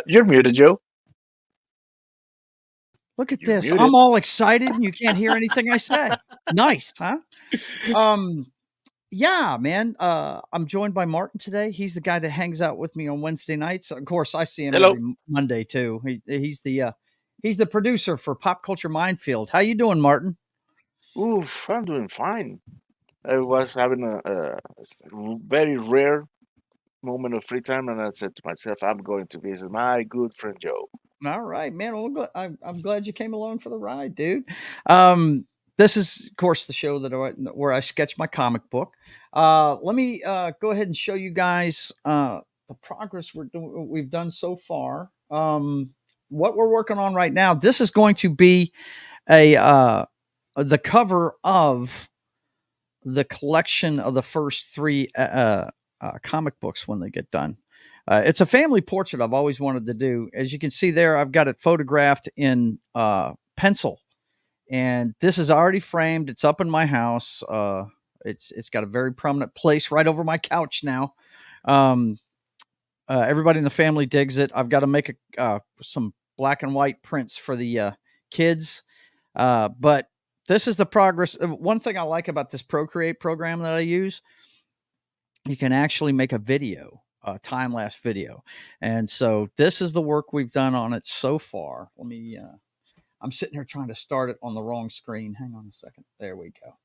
You're muted, Joe. Look at You're this. muted. I'm all excited and you can't hear anything I say. Nice, huh? Yeah, man. I'm joined by Martin today. He's the guy that hangs out with me on Wednesday nights. Of course, I see him Hello. every Monday too. He's the producer for Pop Culture Minefield. How you doing, Martin? Oof, I'm doing fine. I was having a very rare moment of free time, and I said to myself, I'm going to visit my good friend Joe. All right, man. Well, I'm glad you came along for the ride, dude. This is, of course, the show where I sketch my comic book. Let me go ahead and show you guys the progress we've done so far. What we're working on right now. This is going to be the cover of the collection of the first three comic books when they get done. It's a family portrait I've always wanted to do. As you can see there, I've got it photographed in pencil, and this is already framed. It's up in my house. It's got a very prominent place right over my couch now. Everybody in the family digs it. I've got to make some black and white prints for the kids, but this is the progress. One thing I like about this Procreate program that I use, you can actually make a video, a time-lapse video. And so this is the work we've done on it so far. I'm sitting here trying to start it on the wrong screen. Hang on a second. There we go.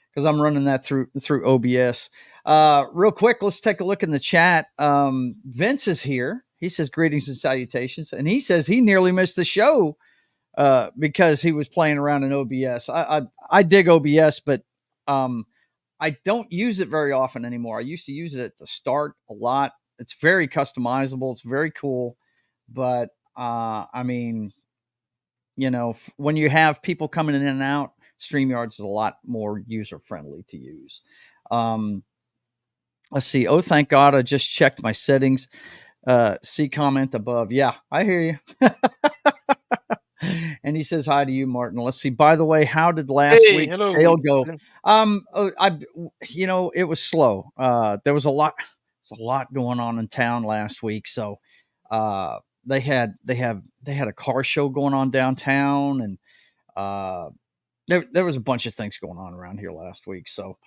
Because I'm running that through OBS. Real quick, let's take a look in the chat. Vince is here. He says greetings and salutations. And he says he nearly missed the show because he was playing around in OBS. I dig OBS, but um, I don't use it very often anymore. I used to use it at the start a lot. It's very customizable. It's very cool, but I mean, when you have people coming in and out, StreamYards is a lot more user friendly to use. Um, let's see. Oh, thank God, I just checked my settings. See comment above. Yeah, I hear you. And he says hi to you, Martin. Let's see. By the way, how did last Hey, week's hello. sale go? It was slow. There was a lot going on in town last week, so uh, they had a car show going on downtown, and uh, there was a bunch of things going on around here last week. So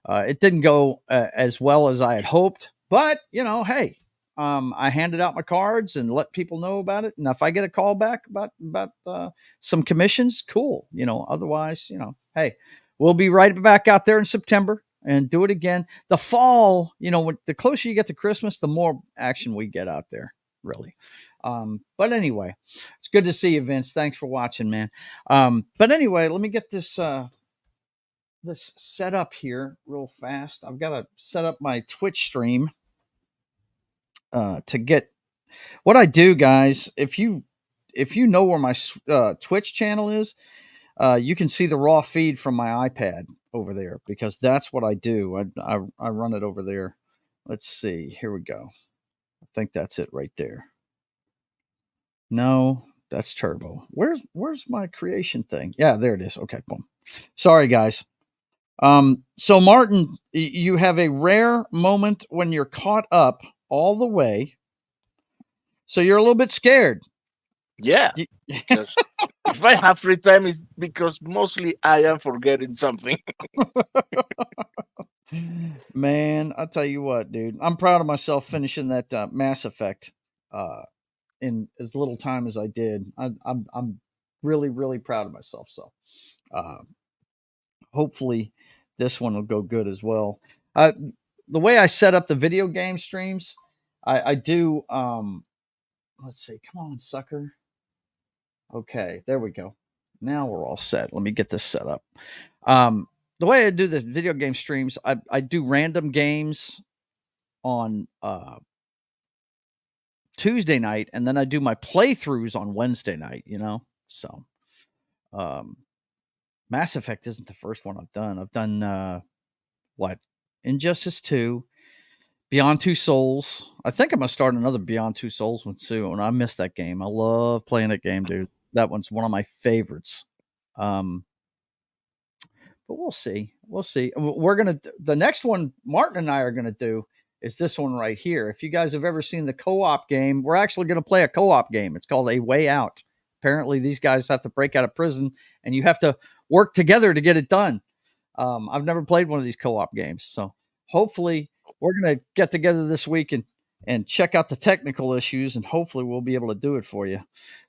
it didn't go as well as I had hoped, but hey, I handed out my cards and let people know about it. And if I get a call back about some commissions, cool. Otherwise, hey, we'll be right back out there in September and do it again. The fall, when the closer you get to Christmas, the more action we get out there, really. But anyway, it's good to see you, Vince. Thanks for watching, man. But anyway, let me get this set up here real fast. I've got to set up my Twitch stream to get what I do, guys. If you know where my Twitch channel is, you can see the raw feed from my iPad over there because that's what I do. I run it over there. Let's see. Here we go. I think that's it right there. No, that's Turbo. Where's my creation thing? Yeah, there it is. Okay, boom. Sorry, guys. So Martin, you have a rare moment when you're caught up all the way. So you're a little bit scared. Yeah, because if I have free time, it's because mostly I am forgetting something. Man, I'll tell you what, dude. I'm proud of myself finishing that Mass Effect in as little time as I did. I'm really really proud of myself. So uh, hopefully this one will go good as well. Uh, the way I set up the video game streams, I do. Let's see. Come on, sucker. Okay, there we go. Now we're all set. Let me get this set up. Um, the way I do the video game streams, I do random games on Tuesday night, and then I do my playthroughs on Wednesday night. So um, Mass Effect isn't the first one I've done. I've done what Injustice 2, Beyond Two Souls. I think I'm gonna start another Beyond Two Souls one soon. I miss that game. I love playing that game, dude. That one's one of my favorites. Um, but we'll see. We'll see. We're gonna the next one Martin and I are gonna do is this one right here. If you guys have ever seen the co-op game, we're actually gonna play a co-op game. It's called A Way Out. Apparently, these guys have to break out of prison, and you have to work together to get it done. I've never played one of these co-op games, so hopefully we're gonna get together this week and check out the technical issues, and hopefully we'll be able to do it for you.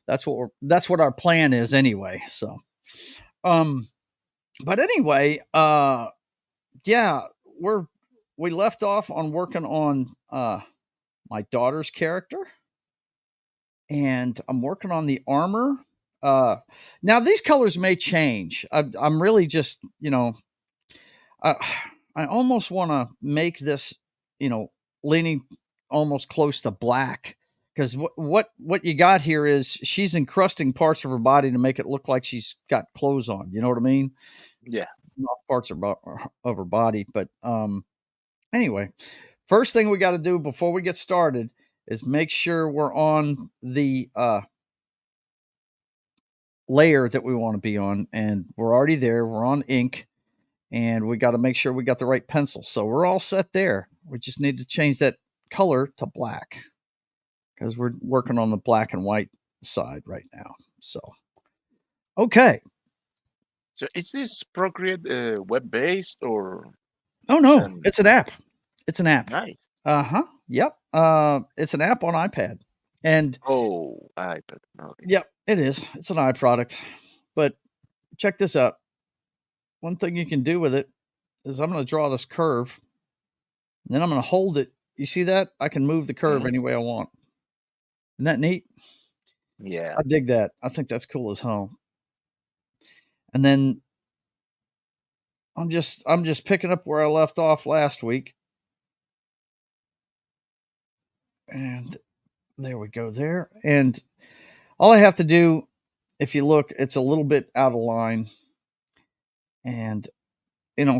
That's what our plan is anyway. So, um, but anyway, yeah, we left off on working on my daughter's character, and I'm working on the armor. Now these colors may change. I'm really just I I almost want to make this, leaning almost close to black because what you got here is she's encrusting parts of her body to make it look like she's got clothes on. You know what I mean? Yeah. Not parts of her body, but anyway, first thing we got to do before we get started is make sure we're on the layer that we want to be on, and we're already there. We're on ink, and we got to make sure we got the right pencil. So we're all set there. We just need to change that color to black because we're working on the black and white side right now. So, okay. So is this Procreate web based or Oh it's no, an it's an app. It's an app. nice? Uh-huh. Yep. It's an app on iPad. And Oh, iPad. Okay. yep, it is. It's an iProduct. But check this out. One thing you can do with it is I'm going to draw this curve, and then I'm going to hold it. You see that? I can move the curve Mhm. any way I want. Isn't that neat? Yeah. I dig that. I think that's cool as hell. And then I'm just picking up where I left off last week. And there we go there. And all I have to do, if you look, it's a little bit out of line. And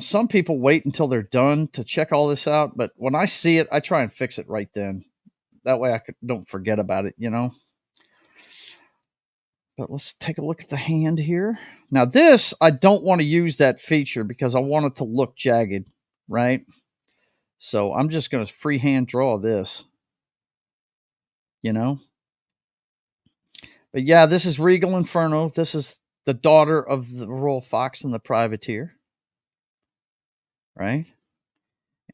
some people wait until they're done to check all this out, but when I see it, I try and fix it right then. That way don't forget about it. But let's take a look at the hand here. Now this, I don't want to use that feature because I want it to look jagged, right? So I'm just going to freehand draw this, But yeah, this is Regal Inferno. This is the daughter of the Royal Fox and the Privateer, right?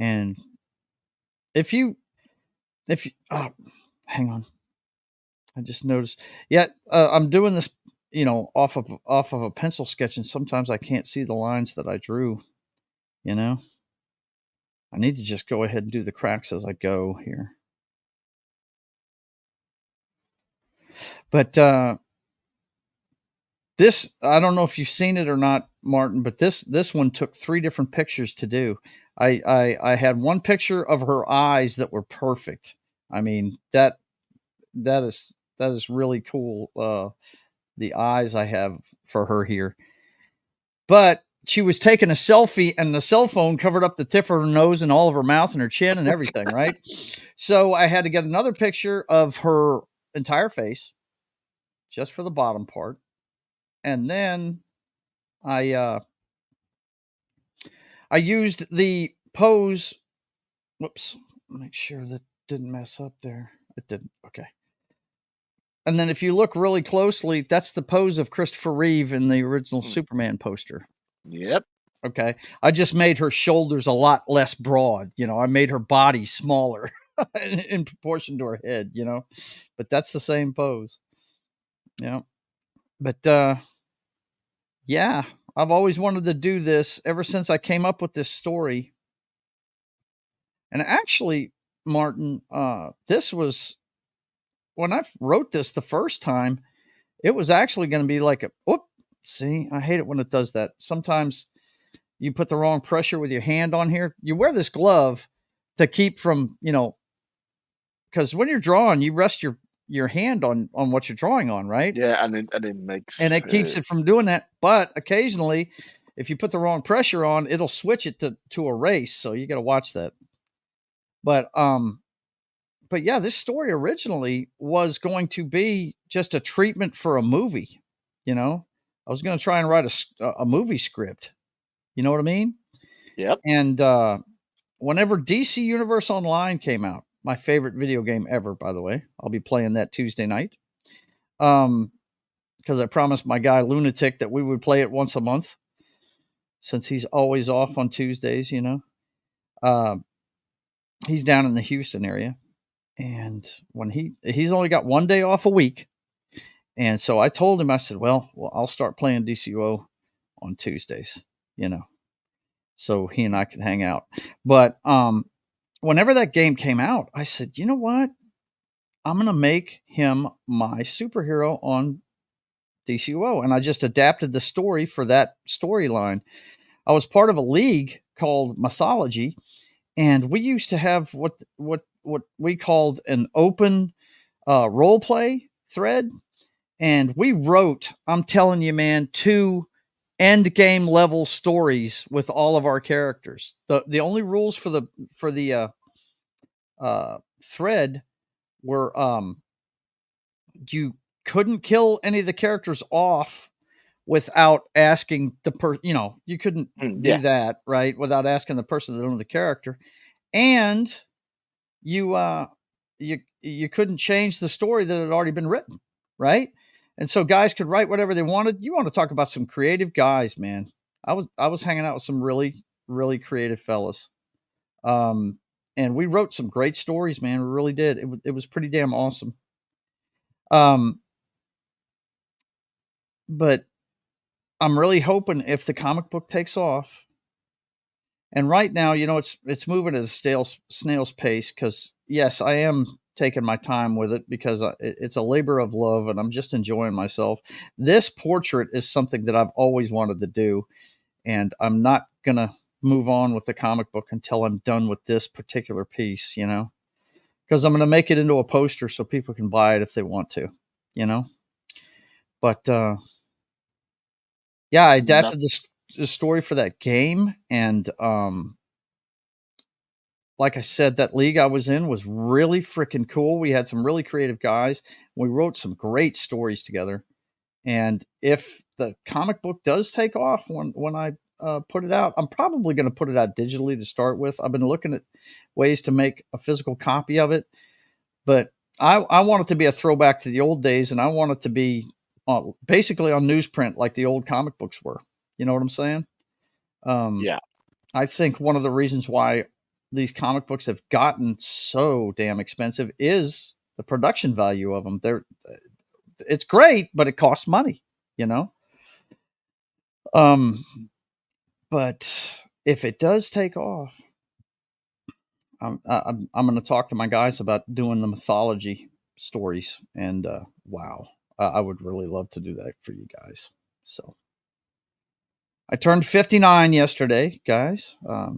And oh, hang on, I just noticed. Yeah, I'm doing this, off of a pencil sketch, and sometimes I can't see the lines that I drew. I need to just go ahead and do the cracks as I go here. But this, I don't know if you've seen it or not, Martin, but this one took 3 different pictures to do. I had one picture of her eyes that were perfect. I mean, that is really cool. The eyes I have for her here. But she was taking a selfie and the cell phone covered up the tip of her nose and all of her mouth and her chin and everything, right? So I had to get another picture of her entire face just for the bottom part. And then I used the pose. Whoops. Make sure that didn't mess up there. It didn't. Okay. And then if you look really closely, that's the pose of Christopher Reeve in the original Superman poster. Yep. Okay. I just made her shoulders a lot less broad. I made her body smaller in proportion to her head, But that's the same pose. Yeah. But yeah, I've always wanted to do this ever since I came up with this story. And actually, Martin, this was when I wrote this the first time, it was actually going to be like see, I hate it when it does that. Sometimes you put the wrong pressure with your hand on here. You wear this glove to keep from, because when you're drawing, you rest your hand on what you're drawing on, right? Yeah, and it makes And it keeps it from doing that. But occasionally, if you put the wrong pressure on, it'll switch it to erase. So you got to watch that. But yeah, this story originally was going to be just a treatment for a movie. I was going to try and write a movie script. You know what I mean? Yep. And whenever DC Universe Online came out, my favorite video game ever, by the way, I'll be playing that Tuesday night. Because I promised my guy Lunatic that we would play it once a month, since he's always off on Tuesdays. He's down in the Houston area, and when he's only got one day off a week, and so I told him, I said, well, I'll start playing DCO on Tuesdays, so he and I can hang out. But whenever that game came out, I said, you know what? I'm going to make him my superhero on DCO. And I just adapted the story for that storyline. I was part of a league called Mythology, and we used to have what we called an open role play thread. And we wrote, I'm telling you, man, 2 end game level stories with all of our characters. The only rules for the thread were you couldn't kill any of the characters off without asking you couldn't do Yes. that, right, without asking the person to know the character. And you couldn't change the story that had already been written, right? And so guys could write whatever they wanted. You want to talk about some creative guys, man. I was hanging out with some really, really creative fellas. And we wrote some great stories, man. We really did. It was pretty damn awesome. But I'm really hoping if the comic book takes off, and right now, it's moving at a snail's pace, because yes, I am taking my time with it because it's a labor of love and I'm just enjoying myself. This portrait is something that I've always wanted to do, and I'm not going to move on with the comic book until I'm done with this particular piece, because I'm going to make it into a poster so people can buy it if they want to, you know. But yeah, I That, adapted the story for that game, and like I said, that league I was in was really freaking cool. We had some really creative guys. We wrote some great stories together. And if the comic book does take off when I put it out, I'm probably going to put it out digitally to start with. I've been looking at ways to make a physical copy of it, but I want it to be a throwback to the old days, and I want it to be basically on newsprint like the old comic books were. You know what I'm saying? Um, yeah. I think one of the reasons why these comic books have gotten so damn expensive is the production value of them. It's great, but it costs money, you know. Um, but if it does take off, I'm going to talk to my guys about doing the mythology stories, and wow, I would really love to do that for you guys. So I turned 59 yesterday, guys. I,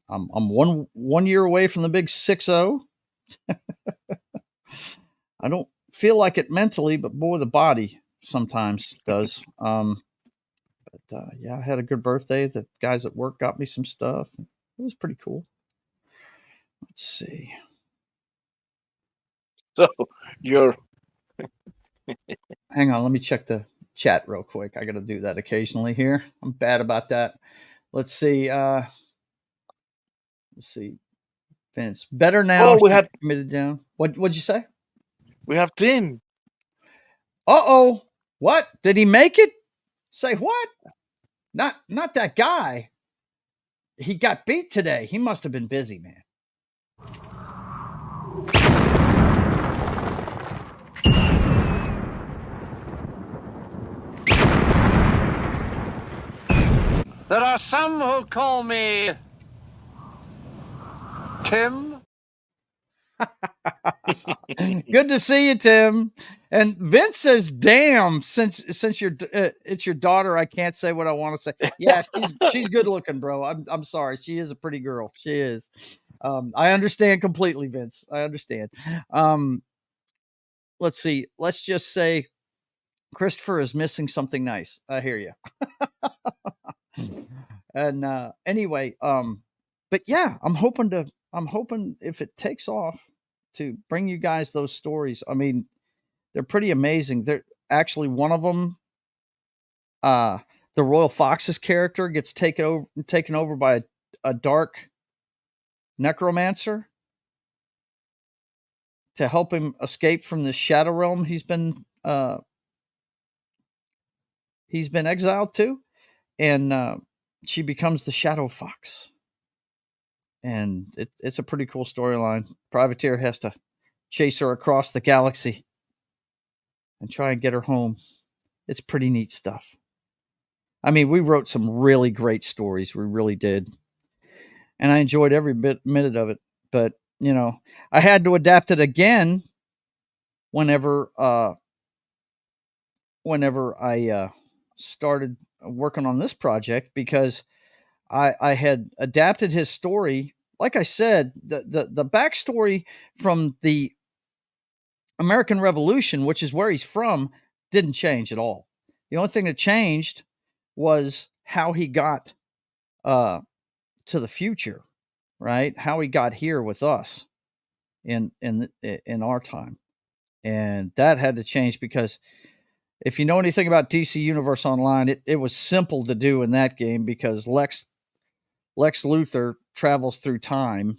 I'm one year away from the big 6-0. I don't feel like it mentally, but boy, the body sometimes does. But yeah, I had a good birthday. The guys at work got me some stuff. It was pretty cool. Let's see. So you're Hang on, let me check the chat real quick. I got to do that occasionally here. I'm bad about that. Let's see. Let's see. Vince, better now. oh She committed down. What'd you say? we have Tim. Uh-oh. What? Did he make it? Say what? Not that guy. He got beat today. He must have been busy, man. There are some who call me Tim. Good to see you, Tim. And Vince says, "Damn, since you're it's your daughter, I can't say what I want to say." Yeah, she's good looking, bro. I'm sorry, she is a pretty girl. She is. I understand completely, Vince. I understand. Let's see. Let's just say Christopher is missing something nice. I hear you. And anyway, but yeah, I'm hoping if it takes off to bring you guys those stories. I mean, they're pretty amazing. They're actually one of them. Uh, the Royal Fox's character gets taken over by a dark necromancer to help him escape from the shadow realm he's been exiled to, and she becomes the Shadow Fox. And it's a pretty cool storyline. Privateer has to chase her across the galaxy and try and get her home. It's pretty neat stuff. I mean, we wrote some really great stories. We really did. And I enjoyed every minute of it. But, I had to adapt it again whenever whenever I started working on this project because I had adapted his story. Like I said, the backstory from the American Revolution, which is where he's from, didn't change at all. The only thing that changed was how he got uh, to the future, right? How he got here with us in our time, and that had to change because if you know anything about DC Universe Online, it was simple to do in that game because Lex Luthor travels through time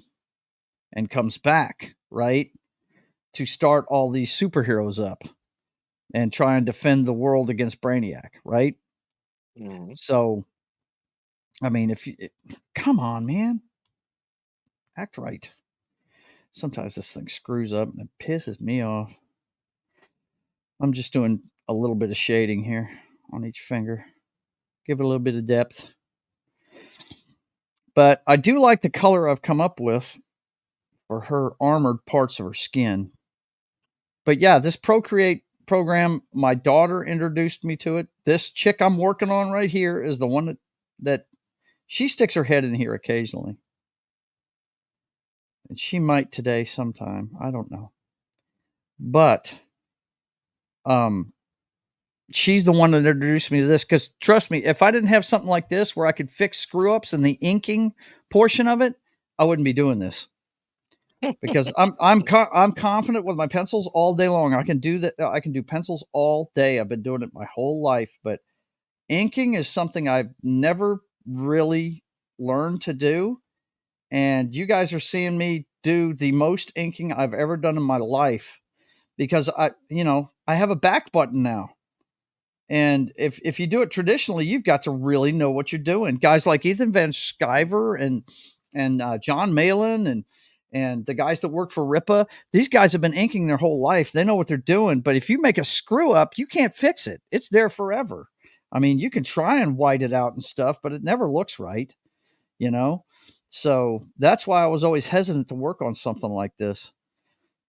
and comes back, right, to start all these superheroes up and try and defend the world against Brainiac, right? Mhm. So, I mean, come on, man, act right. Sometimes this thing screws up and it pisses me off. I'm just doing a little bit of shading here on each finger, give it a little bit of depth. But I do like the color I've come up with for her armored parts of her skin. But yeah, this Procreate program, my daughter introduced me to it. This chick I'm working on right here is the one that she sticks her head in here occasionally. And she might today sometime. I don't know. But she's the one that introduced me to this, because trust me, if I didn't have something like this where I could fix screw ups in the inking portion of it, I wouldn't be doing this. Because I'm confident with my pencils all day long. I can do that. I can do pencils all day. I've been doing it my whole life, but inking is something I've never really learned to do. And you guys are seeing me do the most inking I've ever done in my life, because I have a back button now. And if you do it traditionally, you've got to really know what you're doing. Guys like Ethan Van Sciver and John Malin and the guys that work for RIPA, these guys have been inking their whole life. They know what they're doing. But if you make a screw up, you can't fix it. It's there forever. I mean, you can try and white it out and stuff, but it never looks right, you know? So that's why I was always hesitant to work on something like this.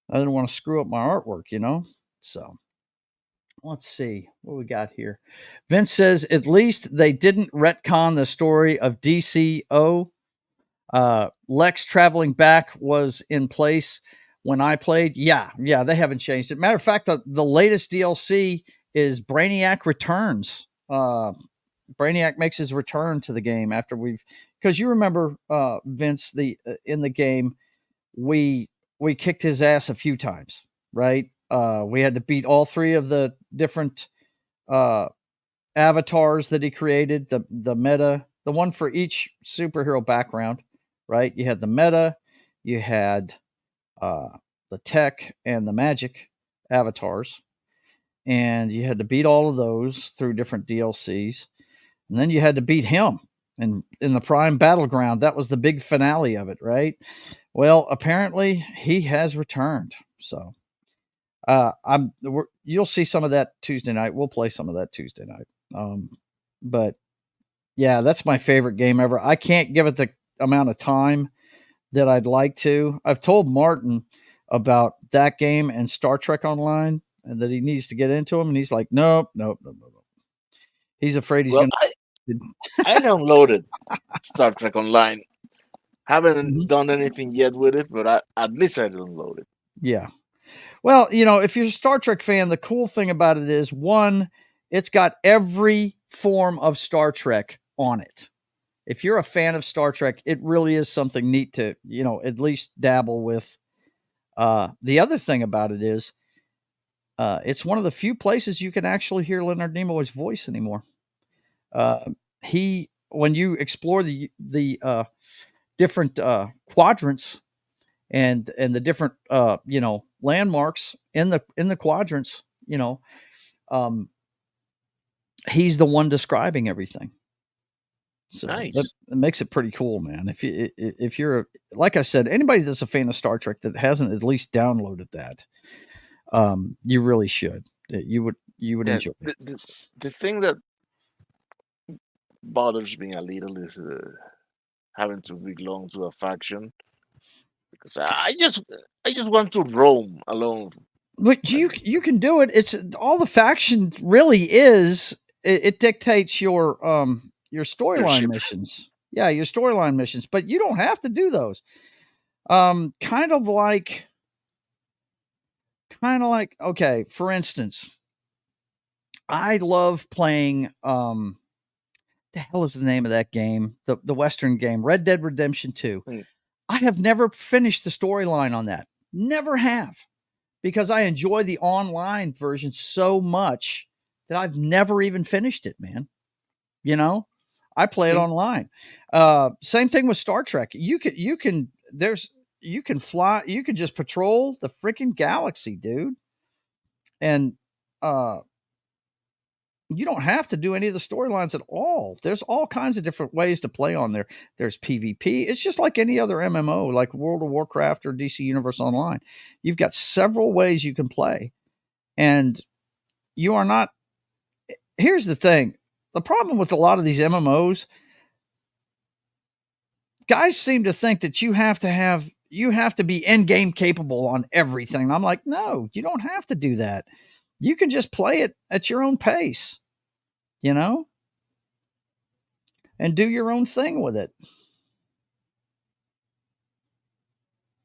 I didn't want to screw up my artwork, you know? So let's see what we got here. Vince says at least they didn't retcon the story of DCO. Lex traveling back was in place when I played. Yeah, they haven't changed it. Matter of fact, the latest DLC is Brainiac Returns. Brainiac makes his return to the game after because you remember Vince, in the game we kicked his ass a few times, right? We had to beat all three of the different avatars that he created, the meta, the one for each superhero background, right? You had the meta, you had the tech and the magic avatars, and you had to beat all of those through different DLCs. And then you had to beat him in the Prime Battleground. That was the big finale of it, right? Well, apparently he has returned. So you'll see some of that Tuesday night. We'll play some of that Tuesday night. But yeah, that's my favorite game ever. I can't give it the amount of time that I'd like to. I've told Martin about that game and Star Trek Online, and that he needs to get into them, and he's like, nope. He's afraid he's Well, going to. I downloaded Star Trek Online. Haven't Mhm. done anything yet with it, but at least I downloaded it. Yeah. Well, if you're a Star Trek fan, the cool thing about it is, one, it's got every form of Star Trek on it. If you're a fan of Star Trek, it really is something neat to, at least dabble with. The other thing about it is, it's one of the few places you can actually hear Leonard Nimoy's voice anymore. When you explore the different quadrants and the different landmarks in the quadrants, he's the one describing everything. So that Nice. makes it pretty cool, man. If you're like I said, anybody that's a fan of Star Trek that hasn't at least downloaded that, you really should. You would Yeah, enjoy it. the thing that bothers me a little is having to belong to a faction, because I just want to roam alone. But Like, you can do it. It's all the faction really is. It dictates your storyline leadership. missions. Yeah, your storyline missions, but you don't have to do those. Kind of like okay, for instance, I love playing the hell is the name of that game? The Western game, Red Dead Redemption 2. Hmm. I have never finished the storyline on that. Never have. Because I enjoy the online version so much that I've never even finished it, man. I play it Hmm. online. Same thing with Star Trek. You can fly, you can just patrol the freaking galaxy, dude. And you don't have to do any of the storylines at all. There's all kinds of different ways to play on there. There's PvP. It's just like any other MMO, like World of Warcraft or DC Universe Online. You've got several ways you can play. And you are not. Here's the thing. The problem with a lot of these MMOs, guys seem to think that you have to have you have to be end game capable on everything. And I'm like, no, you don't have to do that. You can just play it at your own pace, you know, and do your own thing with it.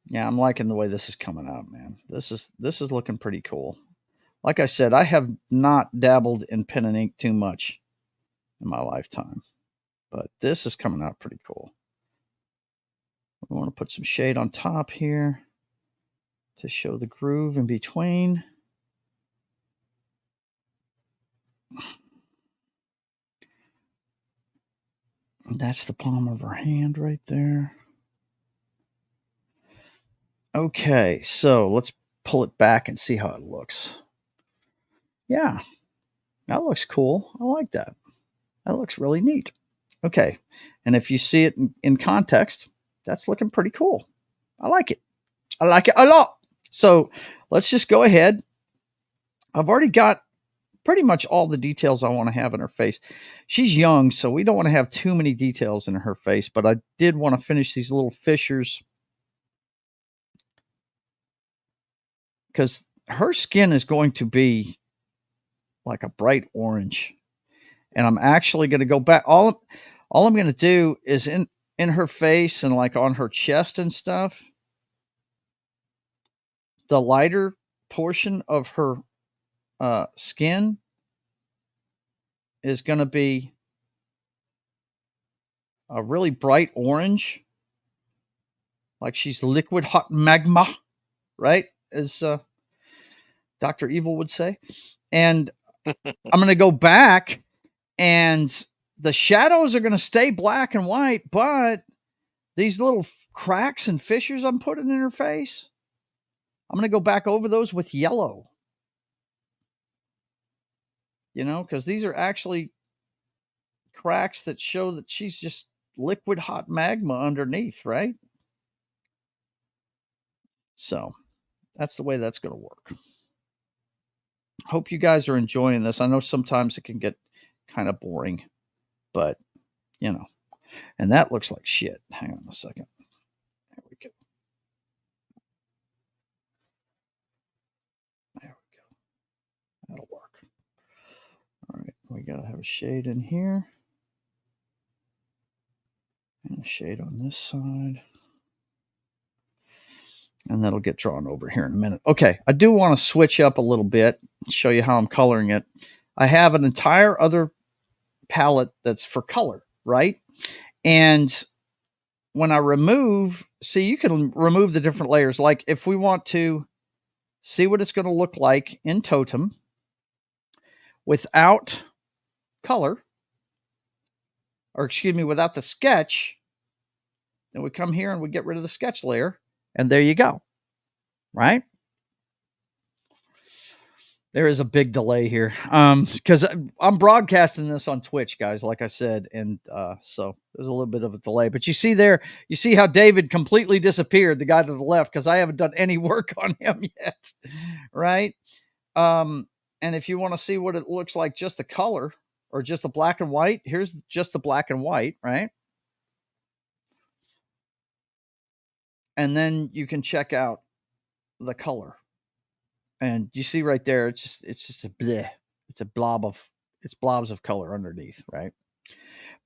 Yeah, I'm liking the way this is coming out, man. This is looking pretty cool. Like I said, I have not dabbled in pen and ink too much in my lifetime, but this is coming out pretty cool. We want to put some shade on top here to show the groove in between. That's the palm of her hand right there. Okay, so let's pull it back and see how it looks. Yeah, that looks cool. I like that. That looks really neat. Okay, and if you see it in context, that's looking pretty cool. I like it. I like it a lot. So let's just go ahead. I've already got pretty much all the details I want to have in her face. She's young, so we don't want to have too many details in her face, but I did want to finish these little fissures because her skin is going to be like a bright orange. And I'm actually going to go back. All I'm going to do is in her face and like on her chest and stuff. The lighter portion of her skin is going to be a really bright orange, like she's liquid hot magma, right? As Dr. Evil would say. And I'm going to go back, and the shadows are going to stay black and white, but these little cracks and fissures I'm putting in her face, I'm going to go back over those with yellow. You know, because these are actually cracks that show that she's just liquid hot magma underneath, right? So that's the way that's going to work. Hope you guys are enjoying this. I know sometimes it can get kind of boring, but you know, and that looks like shit. Hang on a second. There we go. There we go. That'll work. All right. We got to have a shade in here and a shade on this side. And that'll get drawn over here in a minute. Okay, I do want to switch up a little bit, show you how I'm coloring it. I have an entire other palette that's for color, right? And when I remove, see, you can remove the different layers. Like if we want to see what it's going to look like in Totem without color, or excuse me, without the sketch, then we come here and we get rid of the sketch layer, and there you go, right? There is a big delay here because I'm broadcasting this on Twitch, guys, like I said, and so there's a little bit of a delay. But you see there, you see how David completely disappeared, the guy to the left, because I haven't done any work on him yet, right? And if you want to see what it looks like, just the color or just the black and white, here's just the black and white, right? And then you can check out the color. And you see right there, it's just a bleh. It's a blobs of color underneath, right?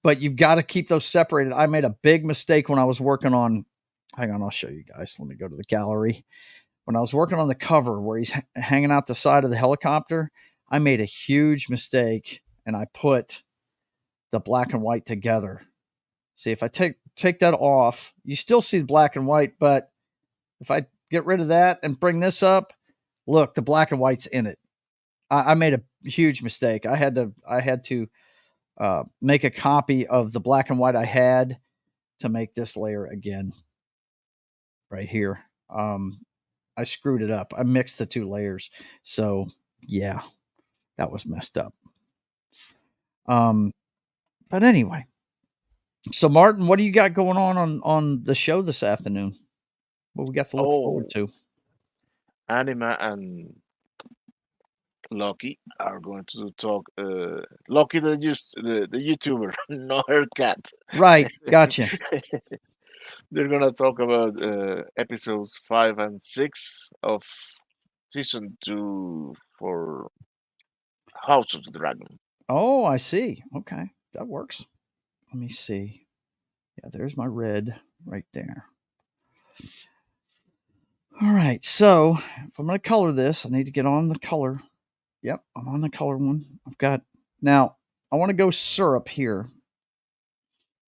But you've got to keep those separated. I made a big mistake when I was working on. Hang on, I'll show you guys. Let me go to the gallery. When I was working on the cover where he's hanging out the side of the helicopter, I made a huge mistake, and I put the black and white together. See, if I take that off, you still see the black and white, but if I get rid of that and bring this up, look, the black and white's in it. I made a huge mistake. I had to make a copy of the black and white I had to make this layer again right here. I screwed it up. I mixed the two layers. So yeah, that was messed up. But anyway, so Martin, what do you got going on the show this afternoon? What we got to look forward Oh, to? Anima and Lucky are going to talk. Lucky, the YouTuber, not her cat. Right, gotcha. They're gonna talk about episodes 5 and 6 of season 2 for House of the Dragon. Oh, I see. Okay, that works. Let me see. Yeah, there's my red right there. All right, so if I'm going to color this, I need to get on the color. Yep, I'm on the color one. I've got now. I want to go syrup here.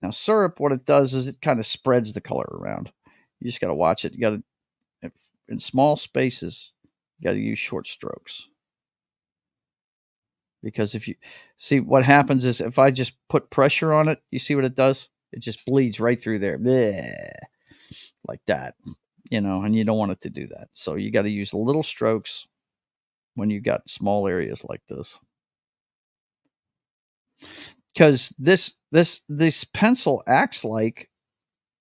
Now, syrup, what it does is it kind of spreads the color around. You just got to watch it. You got to, in small spaces, you got to use short strokes. Because if you see what happens is if I just put pressure on it, you see what it does? It just bleeds right through there. Bleh, like that, and you don't want it to do that. So you got to use little strokes when you got small areas like this. Because this pencil acts like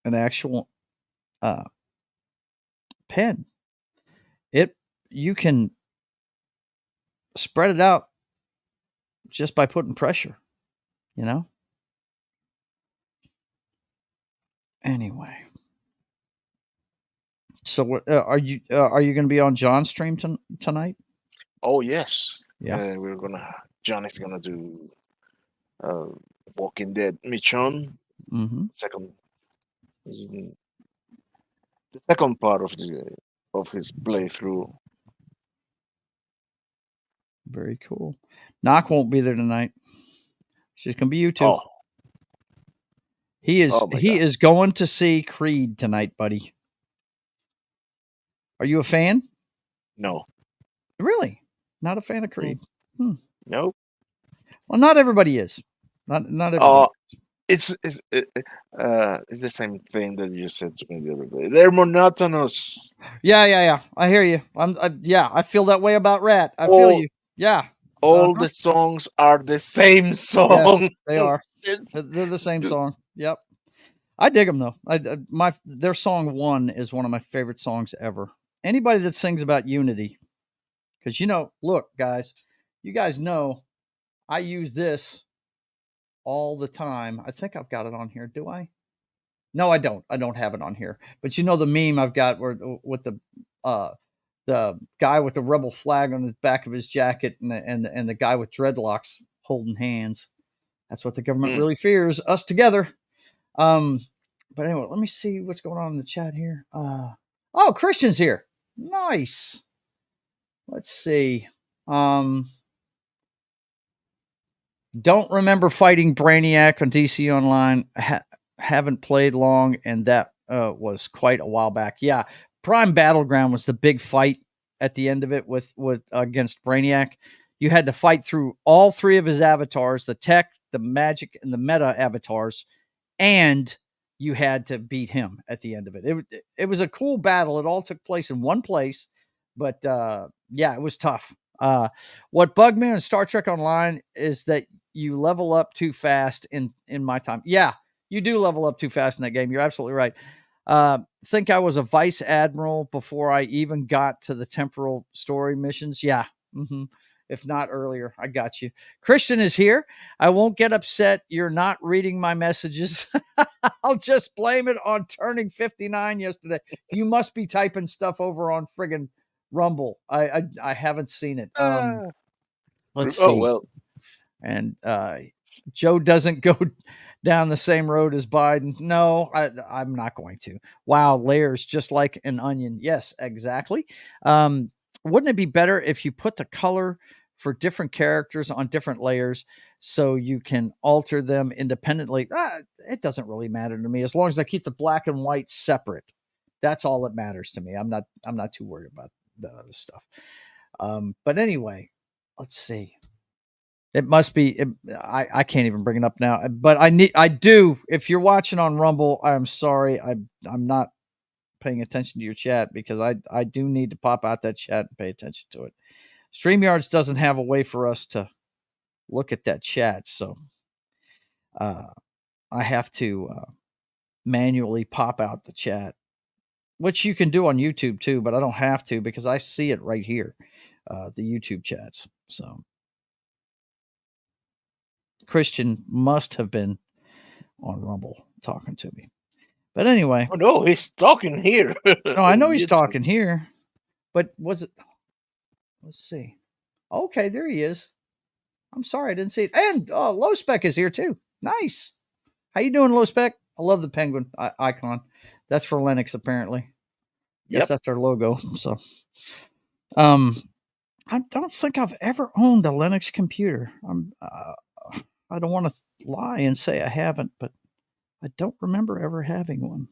an actual pen. You can spread it out just by putting pressure, you know. Anyway, so what are you going to be on John's stream tonight? Oh yes, Yeah. we're gonna. John is gonna do uh, Walking Dead Michonne Mm-hmm. second. This is the second part of his playthrough. Very cool. Knock won't be there tonight. She's gonna be you two. Oh, He is oh my he God, is going to see Creed tonight, buddy. Are you a fan? no, Really? Not a fan of Creed? no. Well, not everybody is. Not everybody. Oh, it's the same thing that you said to me the other day. They're monotonous. Yeah. I hear you. Yeah, I feel that way about Rat. I feel All you. Yeah. all Uh-huh. the songs are the same Yes, song. they are. It's- They're the same song. Yep. I dig them though. Their song "One" is one of my favorite songs ever. Anybody that sings about unity, because look, guys, you guys know I use this all the time. I think I've got it on here. Do I? No, I don't. I don't have it on here. But the meme I've got with the guy with the rebel flag on the back of his jacket and the guy with dreadlocks holding hands. That's what the government Mm. really fears. Us together. Um, but anyway, let me see what's going on in the chat here. Oh, Christian's here. Nice. Let's see. Don't remember fighting Brainiac on DC Online. Haven't played long, and that was quite a while back. Yeah, Prime Battleground was the big fight at the end of it with against Brainiac. You had to fight through all three of his avatars: the tech, the magic, and the meta avatars, and you had to beat him at the end of it. It was a cool battle. It all took place in one place, but yeah, it was tough. What bugged me on Star Trek Online is that you level up too fast in my time. Yeah, you do level up too fast in that game. You're absolutely right. Think I was a vice admiral before I even got to the temporal story missions. Yeah. Mm-hmm. If not earlier, I got you. Christian is here. I won't get upset. You're not reading my messages. I'll just blame it on turning 59 yesterday. You must be typing stuff over on friggin' Rumble. I haven't seen it. Ah. Let's Oh see. well. And Joe doesn't go down the same road as Biden. No, I'm not going to. Wow, layers just like an onion. Yes, exactly. Wouldn't it be better if you put the color for different characters on different layers so you can alter them independently? It doesn't really matter to me as long as I keep the black and white separate. That's all that matters to me. I'm not too worried about that other stuff. But anyway, let's see. It must be. I can't even bring it up now. But I do. If you're watching on Rumble, I'm sorry. I'm not paying attention to your chat because I do need to pop out that chat and pay attention to it. StreamYards doesn't have a way for us to look at that chat, so I have to manually pop out the chat, which you can do on YouTube too. But I don't have to because I see it right here, the YouTube chats. So Christian must have been on Rumble talking to me. But anyway, Oh no, he's talking here. no, I know he's YouTube. talking here, but was it? Let's see. Okay, there he is. I'm sorry I didn't see it. And Low Spec is here too. Nice. How you doing, Low Spec? I love the penguin icon. That's for Linux, apparently. Guess Yep. that's our logo. So, um, I don't think I've ever owned a Linux computer. I don't want to lie and say I haven't, but I don't remember ever having one.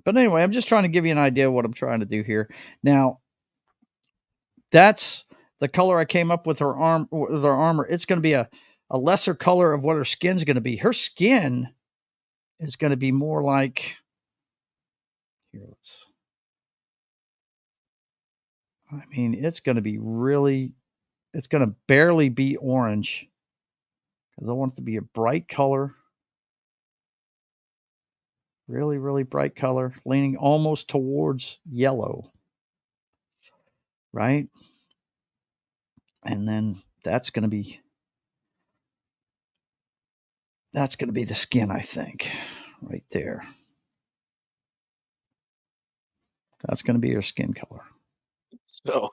But anyway, I'm just trying to give you an idea of what I'm trying to do here. Now, that's the color I came up with her armor. It's going to be a lesser color of what her skin's going to be. Her skin is going to be more like here. I mean, it's going to be really. It's going to barely be orange because I want it to be a bright color. Really, really bright color, leaning almost towards yellow. Right? And then that's going to be the skin, I think, right there. That's going to be her skin color. So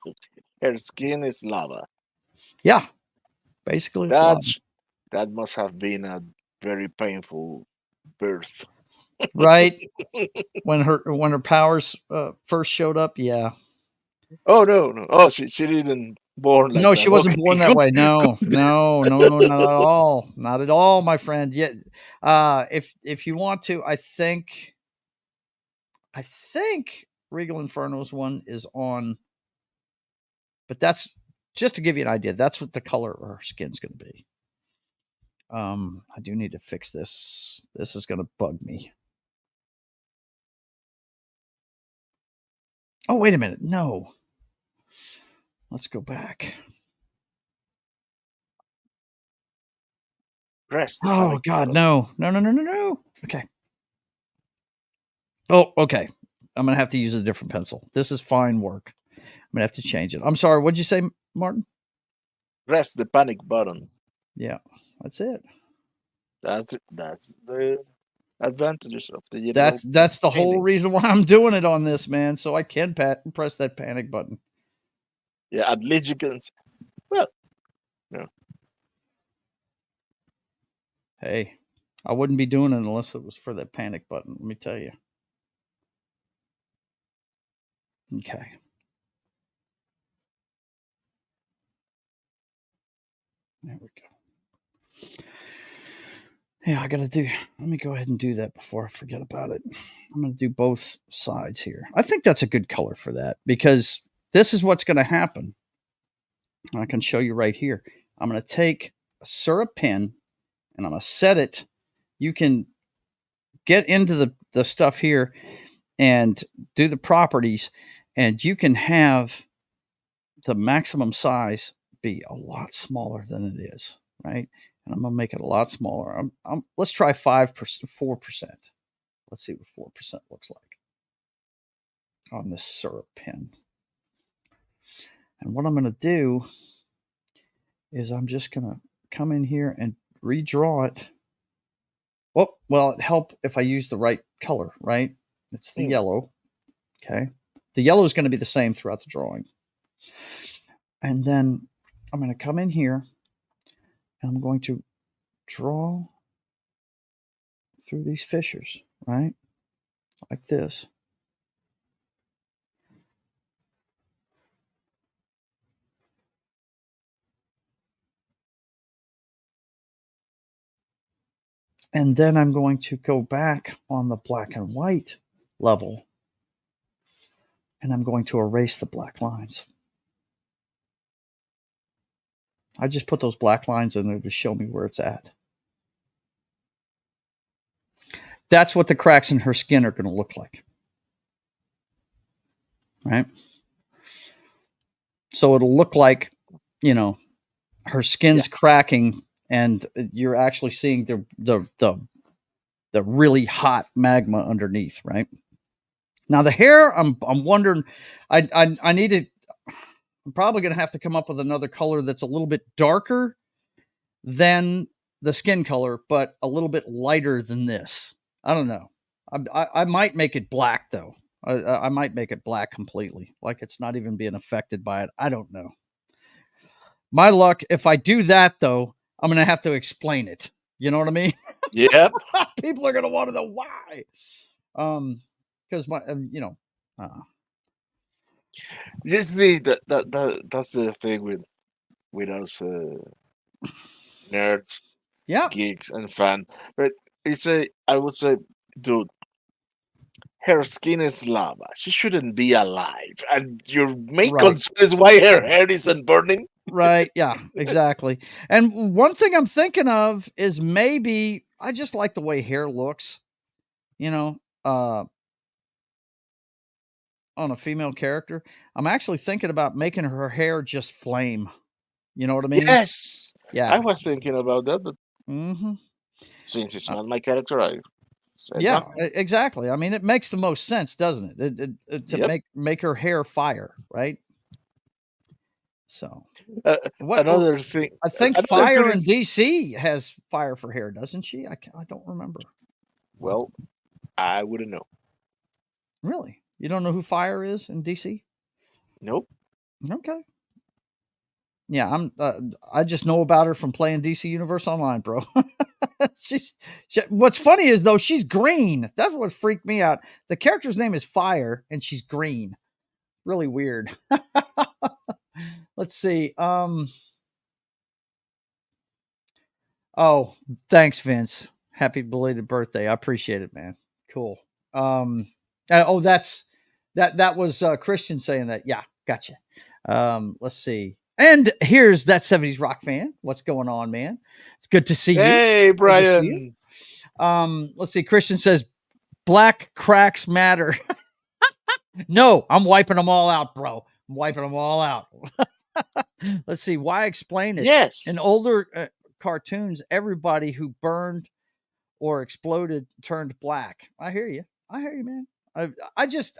her skin is lava. Yeah, basically it's lava. That must have been a very painful birth. Right? when her powers first showed up, yeah. Oh no. Oh, she didn't born like No, that. she wasn't Okay, born that way. No, not at all. Not at all, my friend. Yet if you want to, I think Regal Inferno's one is on, but that's just to give you an idea. That's what the color of her skin's going to be. I do need to fix this. This is going to bug me. Oh, wait a minute. No. Let's go back. press the Oh panic God, button. no. Okay. Oh, okay. I'm gonna have to use a different pencil. This is fine work. I'm gonna have to change it. I'm sorry. What'd you say, Martin? Press the panic button. Yeah, that's it. That's the advantages of the digital That's the whole painting. reason why I'm doing it on this, man. So I can press that panic button. Yeah, at least you can. Well, no. Hey, I wouldn't be doing it unless it was for that panic button. Let me tell you. Okay. There we go. Yeah, I gotta do. Let me go ahead and do that before I forget about it. I'm gonna do both sides here. I think that's a good color for that because this is what's gonna happen. I can show you right here. I'm gonna take a syrup pen and I'm gonna set it. You can get into the stuff here and do the properties, and you can have the maximum size be a lot smaller than it is, right? And I'm gonna make it a lot smaller. Let's try 5%, 4%. Let's see what 4% looks like on this syrup pen. And what I'm gonna do is I'm just gonna come in here and redraw it. Oh, well, it helped if I use the right color, right? It's the yellow. Okay. The yellow is going to be the same throughout the drawing. And then I'm going to come in here and I'm going to draw through these fissures, right? Like this. And then I'm going to go back on the black and white level and I'm going to erase the black lines. I just put those black lines in there to show me where it's at. That's what the cracks in her skin are going to look like. Right? So it'll look like, her skin's cracking and you're actually seeing the really hot magma underneath, right? Now the hair, I'm wondering, I need to. I'm probably going to have to come up with another color that's a little bit darker than the skin color, but a little bit lighter than this. I don't know. I might make it black though. I might make it black completely, like it's not even being affected by it. I don't know. My luck, if I do that though, I'm gonna have to explain it. You know what I mean? Yep. People are gonna want to know why. Because my, Just that's the thing with us nerds, yeah, geeks, and fan. But I would say, dude, her skin is lava. She shouldn't be alive. And your main right. concern is why her hair isn't burning. Right. Yeah, exactly. And one thing I'm thinking of is maybe I just like the way hair looks, you know, on a female character. I'm actually thinking about making her hair just flame. You know what I mean? Yes, Yeah. I was thinking about that, but Hmm. since it's Uh, not my character, I said yeah, nothing. exactly. I mean, it makes the most sense, doesn't it? To Yep. make her hair fire, right? So Uh, what? another thing, I think another Fire in curious. DC has fire for hair, doesn't she? I don't remember. Well, I wouldn't know. Really? You don't know who Fire is in DC? Nope. Okay. Yeah, I just know about her from playing DC Universe Online, bro. What's funny is though she's green. That's what freaked me out. The character's name is Fire, and she's green. Really weird. Let's see. Oh, thanks, Vince. Happy belated birthday. I appreciate it, man. Cool. Oh, that was Christian saying that. Yeah, gotcha. Let's see. And here's that 70s rock fan. What's going on, man? It's good to see you. Hey, Good to see you. Brian. Let's see. Christian says black cracks matter. No, I'm wiping them all out, bro. I'm wiping them all out. Let's see. Why explain it? Yes. In older cartoons, everybody who burned or exploded turned black. I hear you. I hear you, man. I just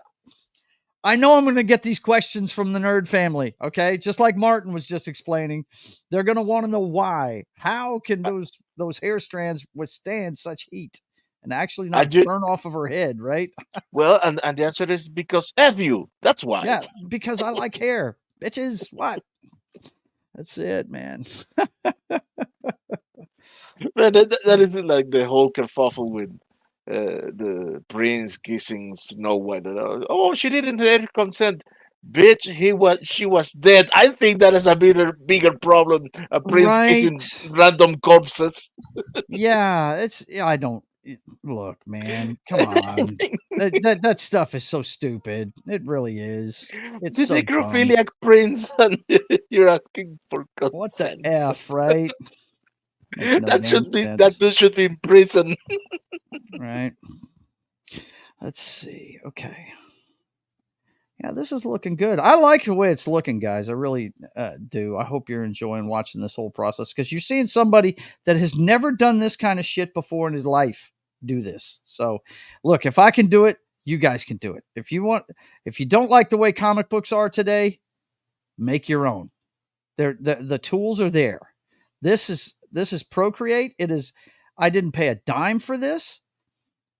I know I'm going to get these questions from the nerd family. Okay, just like Martin was just explaining, they're going to want to know why. How can those hair strands withstand such heat and actually I not do. burn off of her head? Right? Well, and the answer is because F you. That's why. Yeah, because I like hair, bitches. What? That's it, man. Man, that is like the whole kerfuffle with the prince kissing Snow White. Oh, she didn't have consent. Bitch, she was dead. I think that is a bigger problem. A prince Right. kissing random corpses. Yeah, I don't look, man. Come on. That stuff is so stupid. It really is. It's The so dumb. necrophiliac prince, and you're asking for What the consent. F, right? Makes no damn That sense. dude should be in prison. Right. Let's see. Okay. Yeah, this is looking good. I like the way it's looking, guys. I really do. I hope you're enjoying watching this whole process because you're seeing somebody that has never done this kind of shit before in his life do this. So, look, if I can do it, you guys can do it. If you don't like the way comic books are today, make your own. The tools are there. This is Procreate. It is. I didn't pay a dime for this.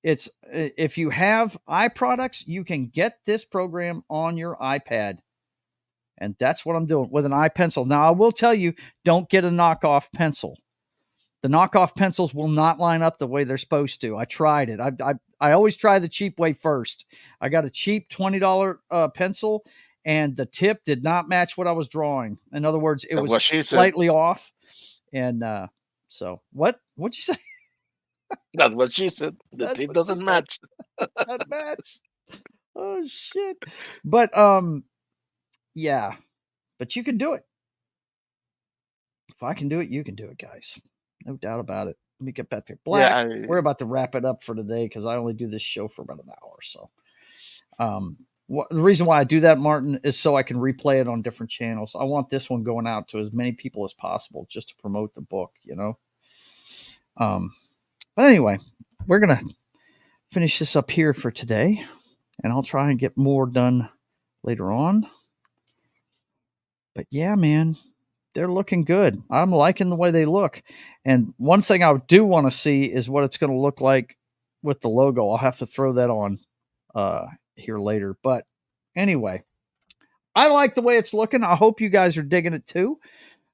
It's if you have iProducts, you can get this program on your iPad. And that's what I'm doing with an iPencil. Now, I will tell you, don't get a knockoff pencil. The knockoff pencils will not line up the way they're supposed to. I tried it. I always try the cheap way first. I got a cheap $20 pencil, and the tip did not match what I was drawing. In other words, it That's was what she said. slightly off. And so, what'd you say? That's what she said. The That's tip what she doesn't said. match. That match. Oh shit. But yeah, but you can do it. If I can do it, you can do it, guys. No doubt about it. Let me get back to black. Yeah, We're about to wrap it up for today because I only do this show for about an hour. So, the reason why I do that, Martin, is so I can replay it on different channels. I want this one going out to as many people as possible just to promote the book, you know. But anyway, we're gonna finish this up here for today, and I'll try and get more done later on. But yeah, man, they're looking good. I'm liking the way they look. And one thing I do want to see is what it's going to look like with the logo. I'll have to throw that on here later. But anyway, I like the way it's looking. I hope you guys are digging it too.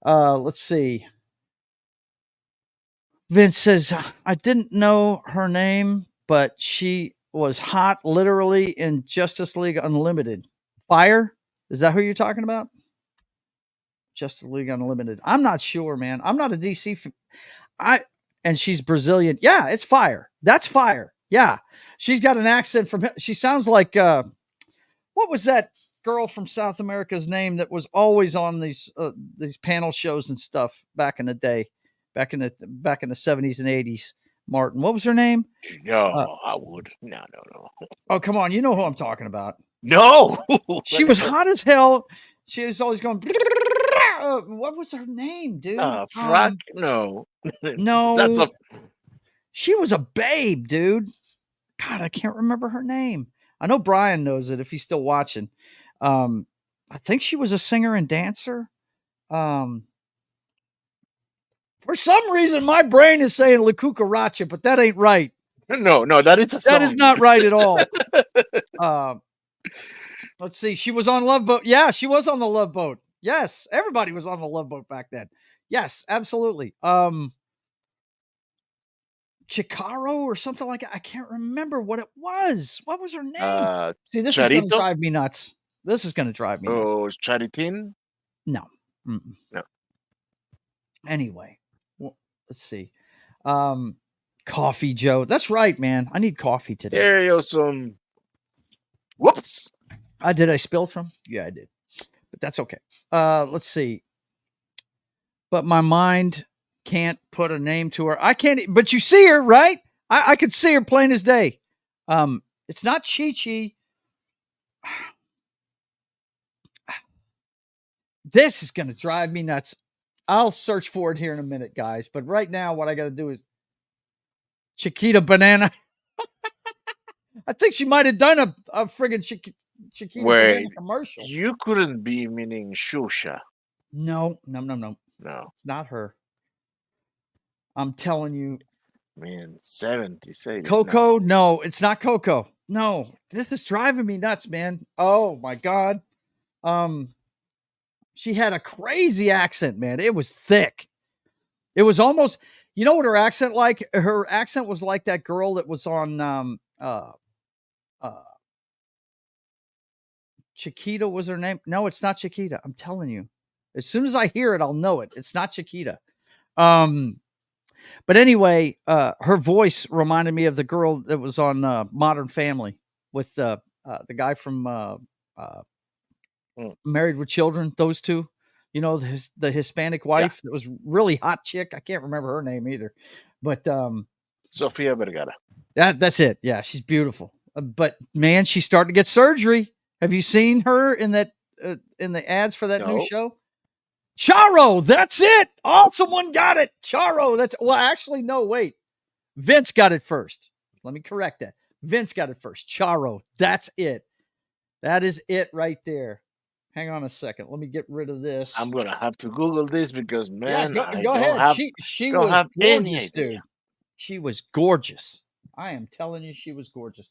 Let's see. Vince says, I didn't know her name, but she was hot literally in Justice League Unlimited. Fire? Is that who you're talking about? Justice League Unlimited. I'm not sure, man. I'm not a DC and she's Brazilian. Yeah, it's Fire. That's Fire. Yeah. She's got an accent from she sounds like what was that girl from South America's name that was always on these panel shows and stuff back in the day, back in the 70s and 80s? Martin, what was her name? No, I would. No, no, no. Oh, come on, you know who I'm talking about. No. She was hot as hell. She was always going. What was her name, dude? Frack? No. No, That's a. she was a babe, dude. God, I can't remember her name. I know Brian knows it if he's still watching. I think she was a singer and dancer. For some reason, my brain is saying La Cucaracha, but that ain't right. No, no, that is a song. That is not right at all. Let's see. She was on Love Boat. Yeah, she was on the Love Boat. Yes, everybody was on the Love Boat back then. Yes, absolutely. Chicaro or something like that. I can't remember what it was. What was her name? See, this is going to Charito? drive me nuts. This is going to drive me nuts. Oh, Charitin? No. Mm-mm. No. Anyway, well, let's see. Coffee Joe. That's right, man. I need coffee today. There you some. Whoops. Did I spill from? Yeah, I did. But that's okay. Let's see. But my mind can't put a name to her. I can't, but you see her, right? I could see her plain as day. It's not Chi-Chi. This is going to drive me nuts. I'll search for it here in a minute, guys. But right now, what I got to do is Chiquita Banana. I think she might have done a friggin' Chiquita Banana commercial. You couldn't be meaning Shusha. No. No. It's not her. I'm telling you. Man, 70s. Coco? No, it's not Coco. No, this is driving me nuts, man. Oh my God. She had a crazy accent, man. It was thick. It was almost, you know what her accent like? Her accent was like that girl that was on Chiquita was her name. No, it's not Chiquita. I'm telling you. As soon as I hear it, I'll know it. It's not Chiquita. But anyway, her voice reminded me of the girl that was on Modern Family with the guy from Married with Children. Those two, you know, the Hispanic wife that was really hot chick. I can't remember her name either, but Sofia Vergara. That's it. Yeah, she's beautiful. But man, she's starting to get surgery. Have you seen her in that in the ads for that new show? Charo, that's it. Oh, someone got it. Charo, that's actually no, wait. Vince got it first. Let me correct that. Vince got it first. Charo, that's it. That is it right there. Hang on a second. Let me get rid of this. I'm gonna have to Google this because man, go ahead. She was gorgeous, dude. She was gorgeous. I am telling you, she was gorgeous.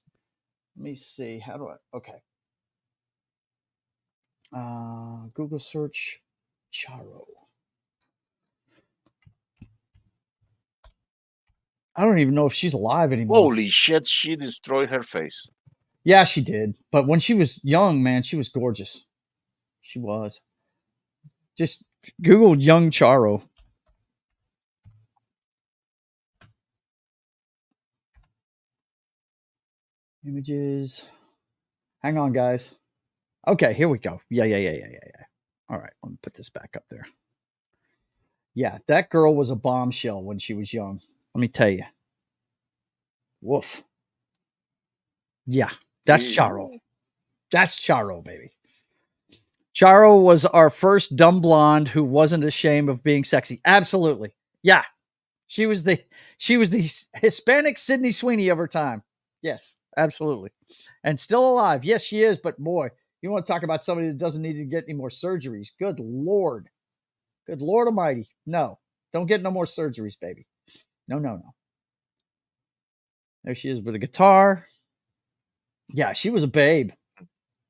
Let me see. How do I? Okay. Google search Charo. I don't even know if she's alive anymore. Holy shit, she destroyed her face. Yeah, she did. But when she was young, man, she was gorgeous. She was. Just Google young Charo. Images. Hang on, guys. Okay, here we go. Yeah. All right, let me put this back up there. Yeah, that girl was a bombshell when she was young. Let me tell you. Woof. Yeah, that's Charo. That's Charo, baby. Charo was our first dumb blonde who wasn't ashamed of being sexy. Absolutely. Yeah. She was the Hispanic Sydney Sweeney of her time. Yes, absolutely. And still alive. Yes, she is, but boy, you want to talk about somebody that doesn't need to get any more surgeries. Good Lord. Good Lord Almighty. No, don't get no more surgeries, baby. No, no, no. There she is with a guitar. Yeah, she was a babe.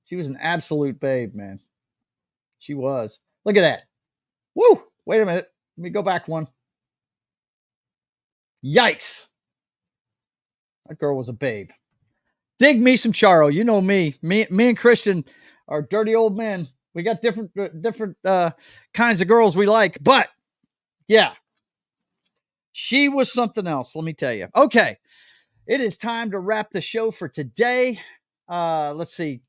She was an absolute babe, man. She was. Look at that. Woo! Wait a minute. Let me go back one. Yikes. That girl was a babe. Dig me some Charo. You know me. Me and Christian are dirty old men. We got different kinds of girls we like, but yeah, she was something else. Let me tell you. Okay, it is time to wrap the show for today. Let's see.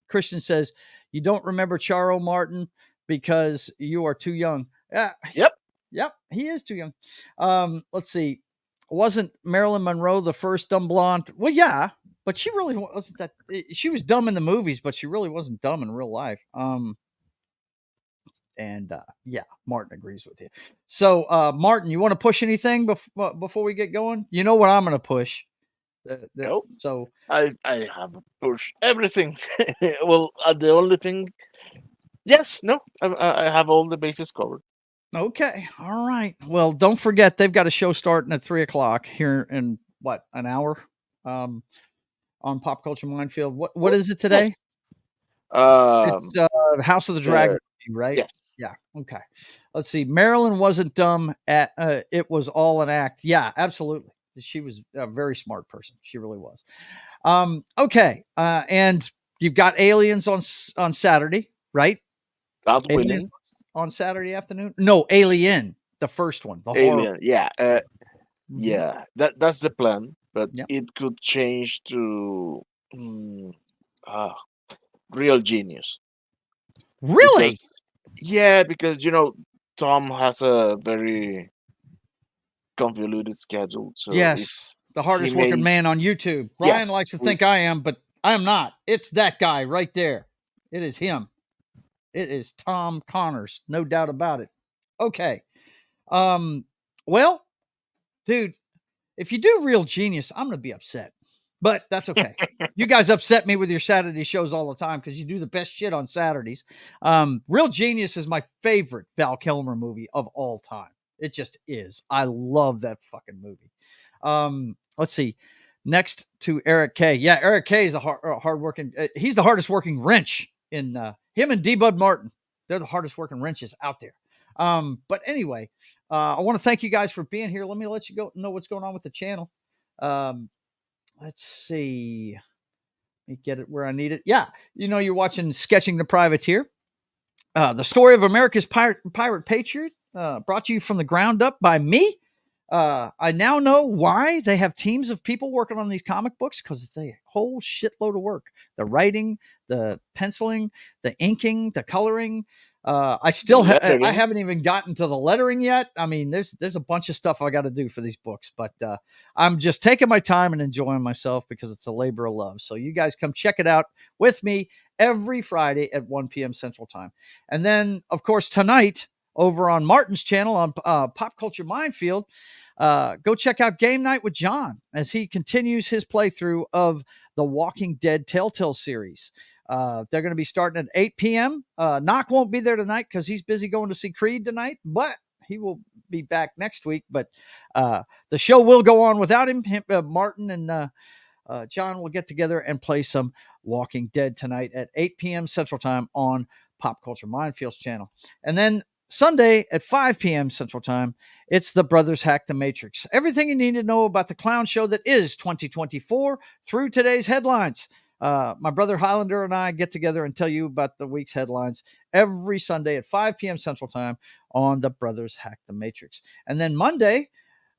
Christian says you don't remember Charo Martin because you are too young. Yep. Yep, he is too young. Let's see. Wasn't Marilyn Monroe the first dumb blonde? Well, yeah, but she really wasn't that. She was dumb in the movies, but she really wasn't dumb in real life. And yeah, Martin agrees with you. So, Martin, you want to push anything before we get going? You know what I'm going to push. Nope. So I have pushed everything. Well, the only thing, yes, no, I have all the bases covered. okay, all right. Well, don't forget they've got a show starting at 3:00 here in what, an hour, on Pop Culture Minefield. What is it Yes. today? It's House of the Dragon, The, right? yes. Yeah. Okay. Let's see. Marilyn wasn't dumb at it was all an act. Yeah, absolutely. She was a very smart person. She really was. Okay. And you've got Aliens on Saturday, right? God Aliens willing. on Saturday afternoon. No, Alien, the first one, the horror. Alien. Yeah. Mhm. Yeah. That's the plan, but Yep. it could change to mm, ah, Real Genius because Really? because Tom has a very convoluted schedule, so if Yes. The he hardest working may, man on YouTube. Brian yes, likes to think I am, but I am not. It's that guy right there. It is him. It is Tom Connors, no doubt about it. Okay. Um, well, dude, if you do Real Genius, I'm gonna be upset. But that's okay. You guys upset me with your Saturday shows all the time because you do the best shit on Saturdays. Real Genius is my favorite Val Kilmer movie of all time. It just is. I love that fucking movie. Let's see. Next to Eric K. Yeah, Eric K is a hardworking. He's the hardest working wrench in him and D. Bud Martin. They're the hardest working wrenches out there. But anyway, I want to thank you guys for being here. Let me let you know what's going on with the channel. Um, let's see. Let me get it where I need it. Yeah, you're watching Sketching the Privateer. The story of America's pirate patriot, brought to you from the ground up by me. I now know why they have teams of people working on these comic books, because it's a whole shitload of work. The writing, the penciling, the inking, the coloring. I still I lettering. haven't even gotten to the lettering yet. I mean, there's a bunch of stuff I got to do for these books, but I'm just taking my time and enjoying myself because it's a labor of love. So you guys come check it out with me every Friday at 1 p.m. Central Time. And then, of course, tonight over on Martin's channel on Pop Culture Minefield, go check out Game Night with John as he continues his playthrough of the Walking Dead Telltale series. They're going to be starting at 8 p.m. Knock won't be there tonight because he's busy going to see Creed tonight, but he will be back next week. But the show will go on without him. Martin and John will get together and play some Walking Dead tonight at 8 p.m. Central Time on Pop Culture Minefield's channel. And then Sunday at 5 p.m. Central Time, it's the Brothers Hack the Matrix. Everything you need to know about the clown show that is 2024 through today's headlines. My brother Highlander and I get together and tell you about the week's headlines every Sunday at 5 p.m. Central Time on the Brothers Hack the Matrix. And then Monday,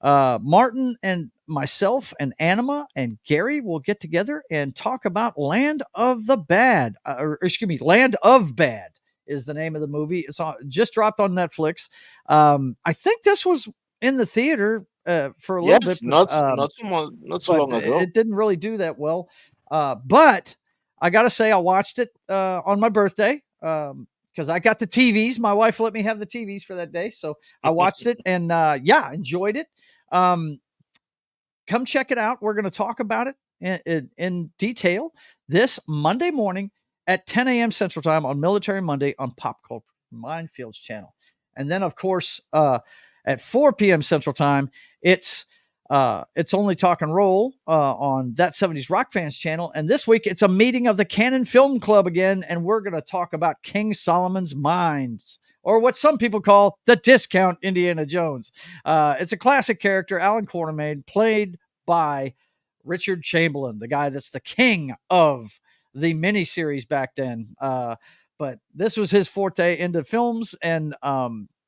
Martin and myself and Anima and Gary will get together and talk about Land of the Bad. Land of Bad is the name of the movie. It's just dropped on Netflix. I think this was in the theater for a little bit, Yes, not so but long ago. it didn't really do that well. But I got to say, I watched it on my birthday because I got the TVs. My wife let me have the TVs for that day. So I watched it and yeah, enjoyed it. Come check it out. We're going to talk about it in detail this Monday morning at 10 a.m. Central Time on Military Monday on Pop Culture Minefield's channel. And then, of course, at 4 p.m. Central Time, it's only talk and roll on That 70s Rock Fans channel. And this week, it's a meeting of the Canon Film Club again, and we're going to talk about King Solomon's Mines, or what some people call the Discount Indiana Jones. It's a classic character, Alan Quartermain, played by Richard Chamberlain, the guy that's the king of the miniseries back then. But this was his forte into films, and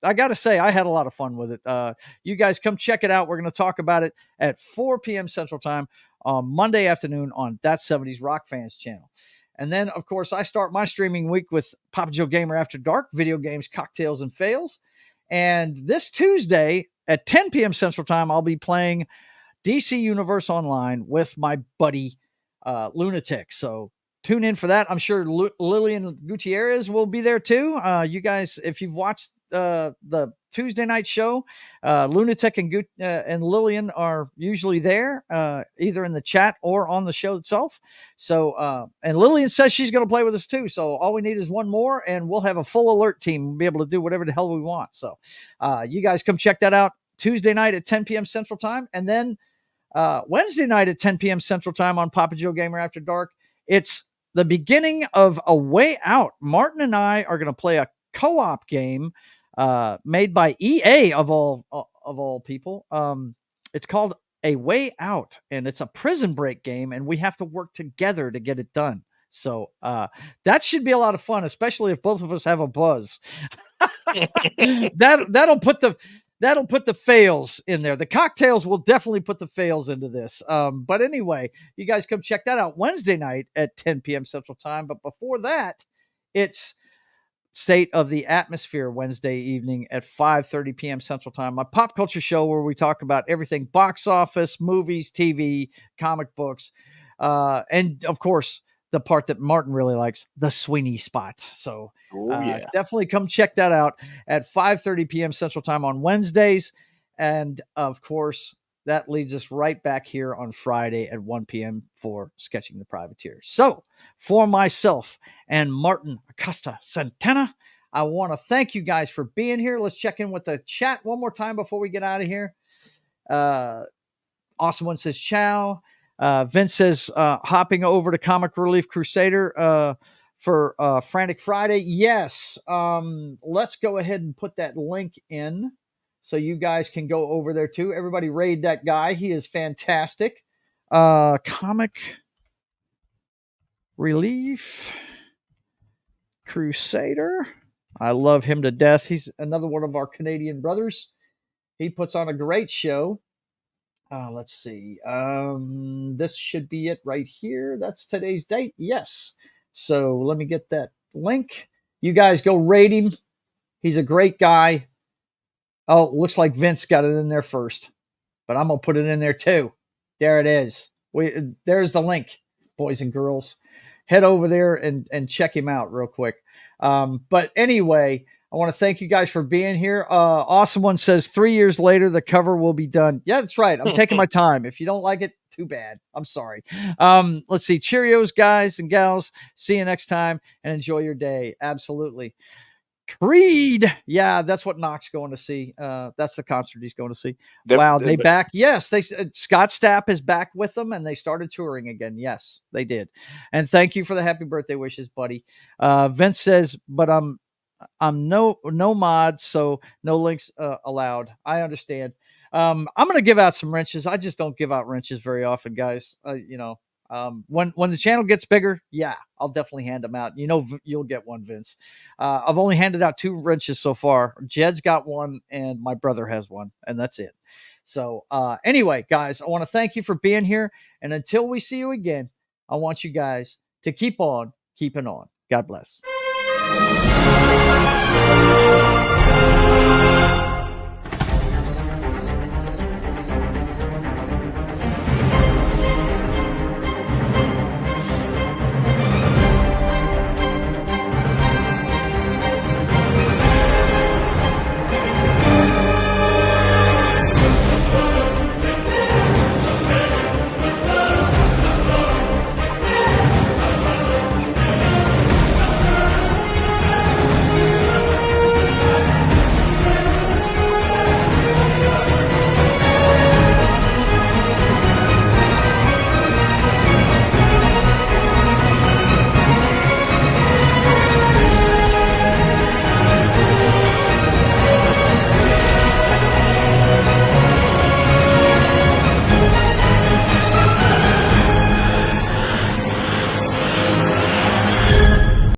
I got to say, I had a lot of fun with it. You guys come check it out. We're going to talk about it at 4 p.m. Central Time on Monday afternoon on That 70s Rock Fans channel. And then, of course, I start my streaming week with Papa Joe Gamer After Dark, video games, cocktails, and fails. And this Tuesday at 10 p.m. Central Time, I'll be playing DC Universe Online with my buddy Lunatic. So tune in for that. I'm sure Lillian Gutierrez will be there too. You guys, if you've watched the Tuesday night show, Lunatic and Lillian are usually there, either in the chat or on the show itself. So, and Lillian says she's going to play with us too. So all we need is one more, and we'll have a full alert team. We'll be able to do whatever the hell we want. So, you guys come check that out Tuesday night at 10 p.m. Central Time, and then Wednesday night at 10 p.m. Central Time on Papa Joe Gamer After Dark. It's the beginning of A Way Out. Martin and I are going to play a co-op game made by EA of all people. It's called A Way Out, and it's a prison break game, and we have to work together to get it done. So that should be a lot of fun, especially if both of us have a buzz. That'll put the fails in there. The cocktails will definitely put the fails into this. But anyway, you guys come check that out Wednesday night at 10 p.m. Central Time. But before that, it's State of the Atmosphere Wednesday evening at 5:30 p.m. Central Time. My pop culture show where we talk about everything box office, movies, TV, comic books, and of course, the part that Martin really likes, the Sweeney Spot. So definitely come check that out at 5:30 p.m. Central Time on Wednesdays. And of course, that leads us right back here on Friday at 1 p.m. for Sketching the Privateer. So for myself and Martin Acosta Santana, I want to thank you guys for being here. Let's check in with the chat one more time before we get out of here. Awesome One says, ciao. Vince says, hopping over to Comic Relief Crusader for Frantic Friday. Yes. Let's go ahead and put that link in so you guys can go over there too. Everybody raid that guy. He is fantastic. Comic Relief Crusader. I love him to death. He's another one of our Canadian brothers. He puts on a great show. Let's see. This should be it right here. That's today's date. Yes. So let me get that link. You guys go rate him. He's a great guy. Oh, looks like Vince got it in there first, but I'm going to put it in there too. There it is. There's the link, boys and girls. Head over there and check him out real quick. But anyway, I want to thank you guys for being here. Awesome One says 3 years later, the cover will be done. Yeah, that's right. I'm taking my time. If you don't like it, too bad. I'm sorry. Let's see. Cheerios, guys and gals. See you next time and enjoy your day. Absolutely. Creed. Yeah, that's what Knox going to see. That's the concert he's going to see. Wow, they back. Yes, Scott Stapp is back with them, and they started touring again. Yes, they did. And thank you for the happy birthday wishes, buddy. Vince says, but I'm no mod, so no links allowed. I understand. I'm going to give out some wrenches. I just don't give out wrenches very often, guys. When the channel gets bigger, yeah, I'll definitely hand them out. You know, you'll get one, Vince. I've only handed out 2 wrenches so far. Jed's got one, and my brother has one, and that's it. So anyway, guys, I want to thank you for being here. And until we see you again, I want you guys to keep on keeping on. God bless.